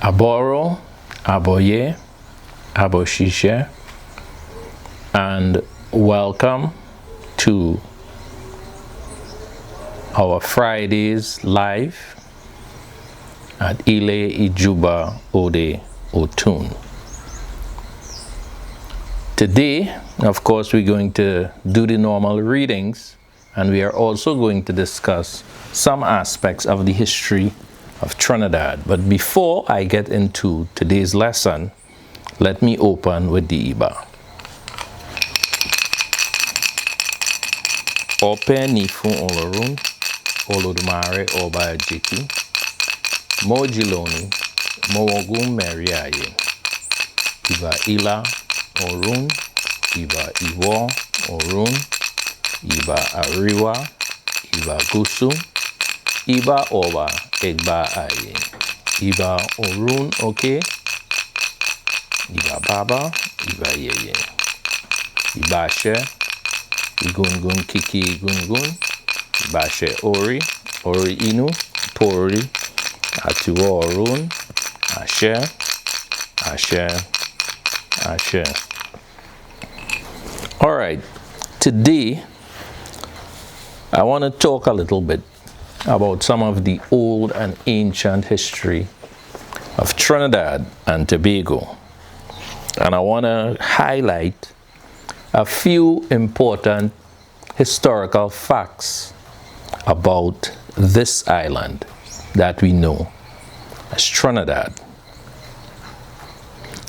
Aboro, Aboye, Aboshishe, and welcome to our Fridays live at Ile Ijuba Ode Otun. Today, of course, we're going to do the normal readings, and we are also going to discuss some aspects of the history of Trinidad. But before I get into today's lesson, let me open with the Iba. Ope nifu olorun, olodumare oba jiki, mojiloni, mowogun meriaye, Iba ila orun, Iba iwo orun, Iba ariwa, Iba gusu, Iba oba egba aye, Iba orun oke, Iba baba, Iba yeye, Iba she, Igungun kiki igungun, Iba she ori, ori inu, pori, atuwa orun, ashe, ashe, ashe. All right, today I want to talk a little bit about some of the old and ancient history of Trinidad and Tobago. And I want to highlight a few important historical facts about this island that we know as Trinidad.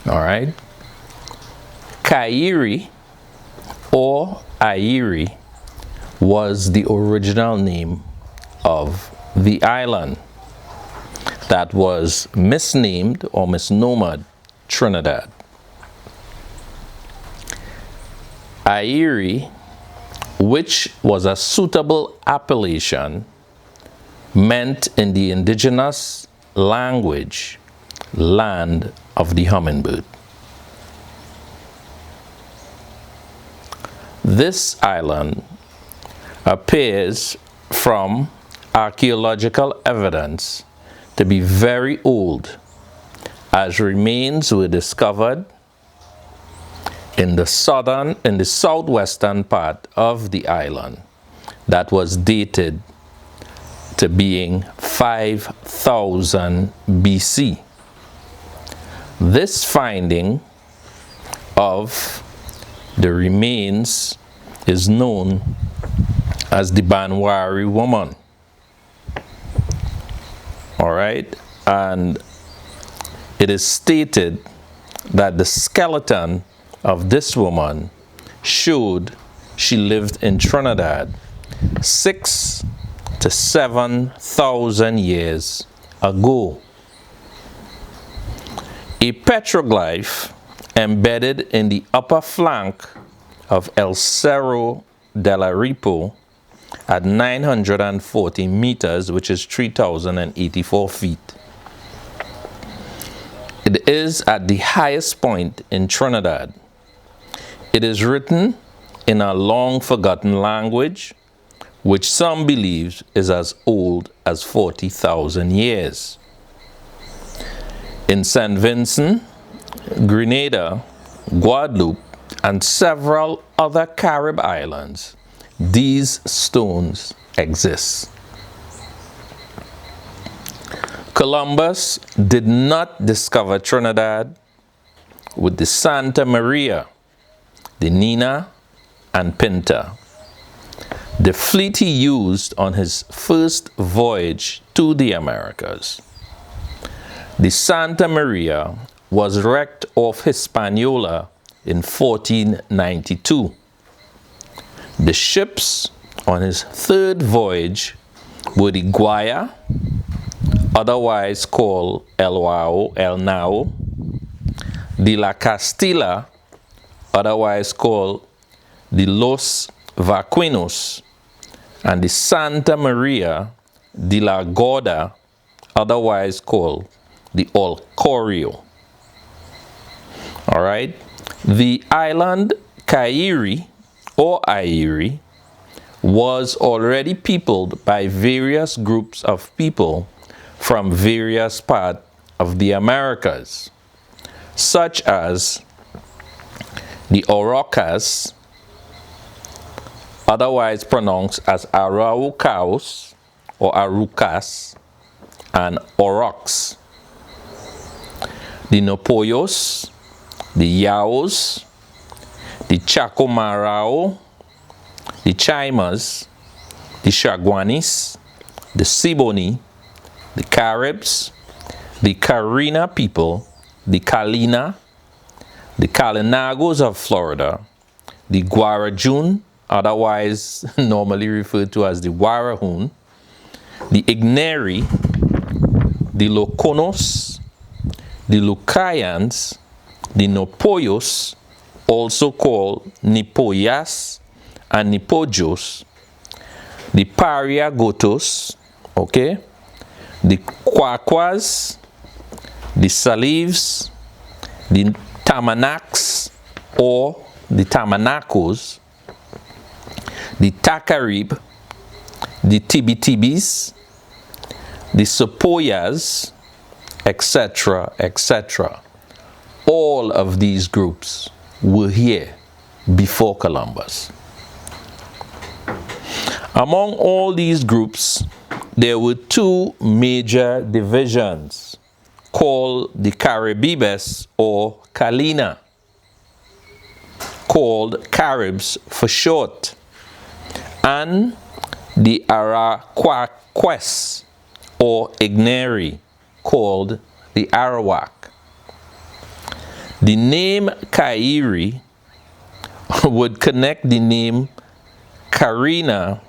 All right. Kairi or Iere was the original name of the island that was misnamed or misnomered Trinidad. Iere, which was a suitable appellation, meant in the indigenous language, land of the hummingbird. This island appears from archaeological evidence to be very old, as remains were discovered in the southwestern part of the island that was dated to being 5000 BC. This finding of the remains is known as the Banwari woman. All right, and it is stated that the skeleton of this woman showed she lived in Trinidad 6,000 to 7,000 years ago. A petroglyph embedded in the upper flank of El Cerro de la Ripo at 940 meters, which is 3,084 feet. It is at the highest point in Trinidad. It is written in a long forgotten language, which some believe is as old as 40,000 years. In St. Vincent, Grenada, Guadeloupe, and several other Carib islands, these stones exist. Columbus did not discover Trinidad with the Santa Maria, the Nina, and Pinta, the fleet he used on his first voyage to the Americas. The Santa Maria was wrecked off Hispaniola in 1492. The ships on his third voyage were the Guaya, otherwise called El Nao, the La Castilla, otherwise called the Los Vaquinos, and the Santa Maria de la Gorda, otherwise called the Olcorio. All right. The island Kairi or Iere was already peopled by various groups of people from various parts of the Americas, such as the Araucas, otherwise pronounced as Araucaos or Arucas, and Aurochs, the Nopoyos, the Yaos, the Chacomarao, the Chaimas, the Chaguanis, the Siboney, the Caribs, the Carina people, the Kalina, the Kalinagos of Florida, the Guarajun, otherwise normally referred to as the Warahun, the Igneri, the Loconos, the Lucayans, the Nopoyos, also called Nipoyas and Nipojos, the Pariagotos, okay, the Quaquas, the Salives, the Tamanaks or the Tamanacos, the Tacarib, the Tibitibis, the Sepoyas, etc., etc. All of these groups were here before Columbus. Among all these groups, there were two major divisions called the Caribes or Kalina, called Caribs for short, and the Araquaques or Igneri, called the Arawak. The name Kairi would connect the name Carina,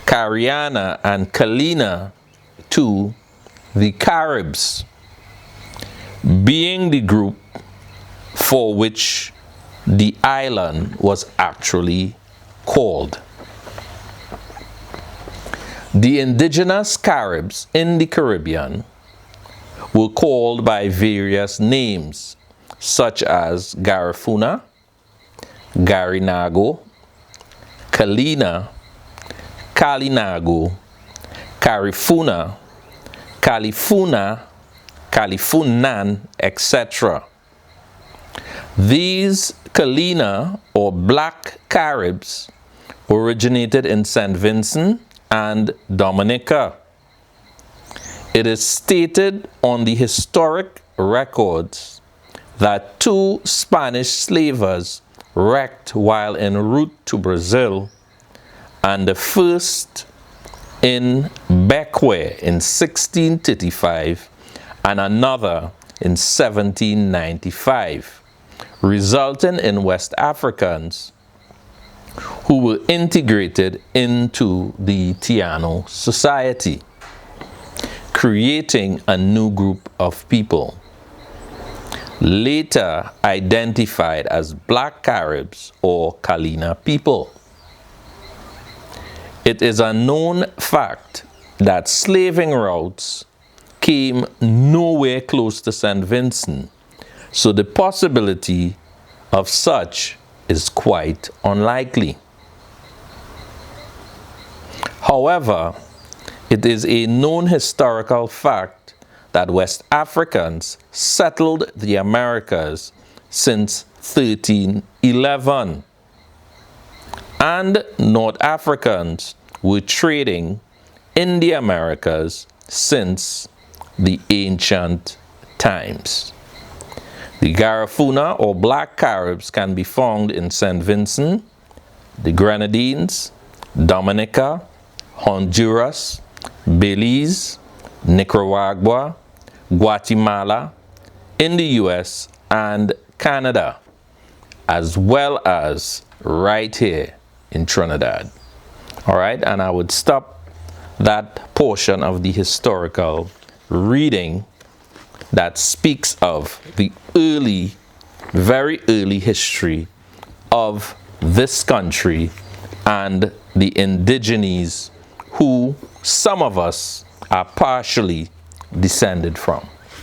Cariana, and Kalina to the Caribs, being the group for which the island was actually called. The indigenous Caribs in the Caribbean were called by various names, such as Garifuna, Garinago, Kalina, Kalinago, Carifuna, Califuna, Califunan, etc. These Kalina or Black Caribs originated in St. Vincent and Dominica. It is stated on the historic records that two Spanish slavers wrecked while en route to Brazil, and the first in Bequia in 1635 and another in 1795, resulting in West Africans who were integrated into the Tiano society, creating a new group of people, later identified as Black Caribs or Kalina people. It is a known fact that slaving routes came nowhere close to St. Vincent, so the possibility of such is quite unlikely. However, it is a known historical fact that West Africans settled the Americas since 1311, and North Africans were trading in the Americas since the ancient times. The Garifuna or Black Caribs can be found in St. Vincent, the Grenadines, Dominica, Honduras, Belize, Nicaragua, Guatemala, in the US and Canada, as well as right here in Trinidad. All right, and I would stop that portion of the historical reading that speaks of the early, very early history of this country and the indigenes who some of us are partially descended from.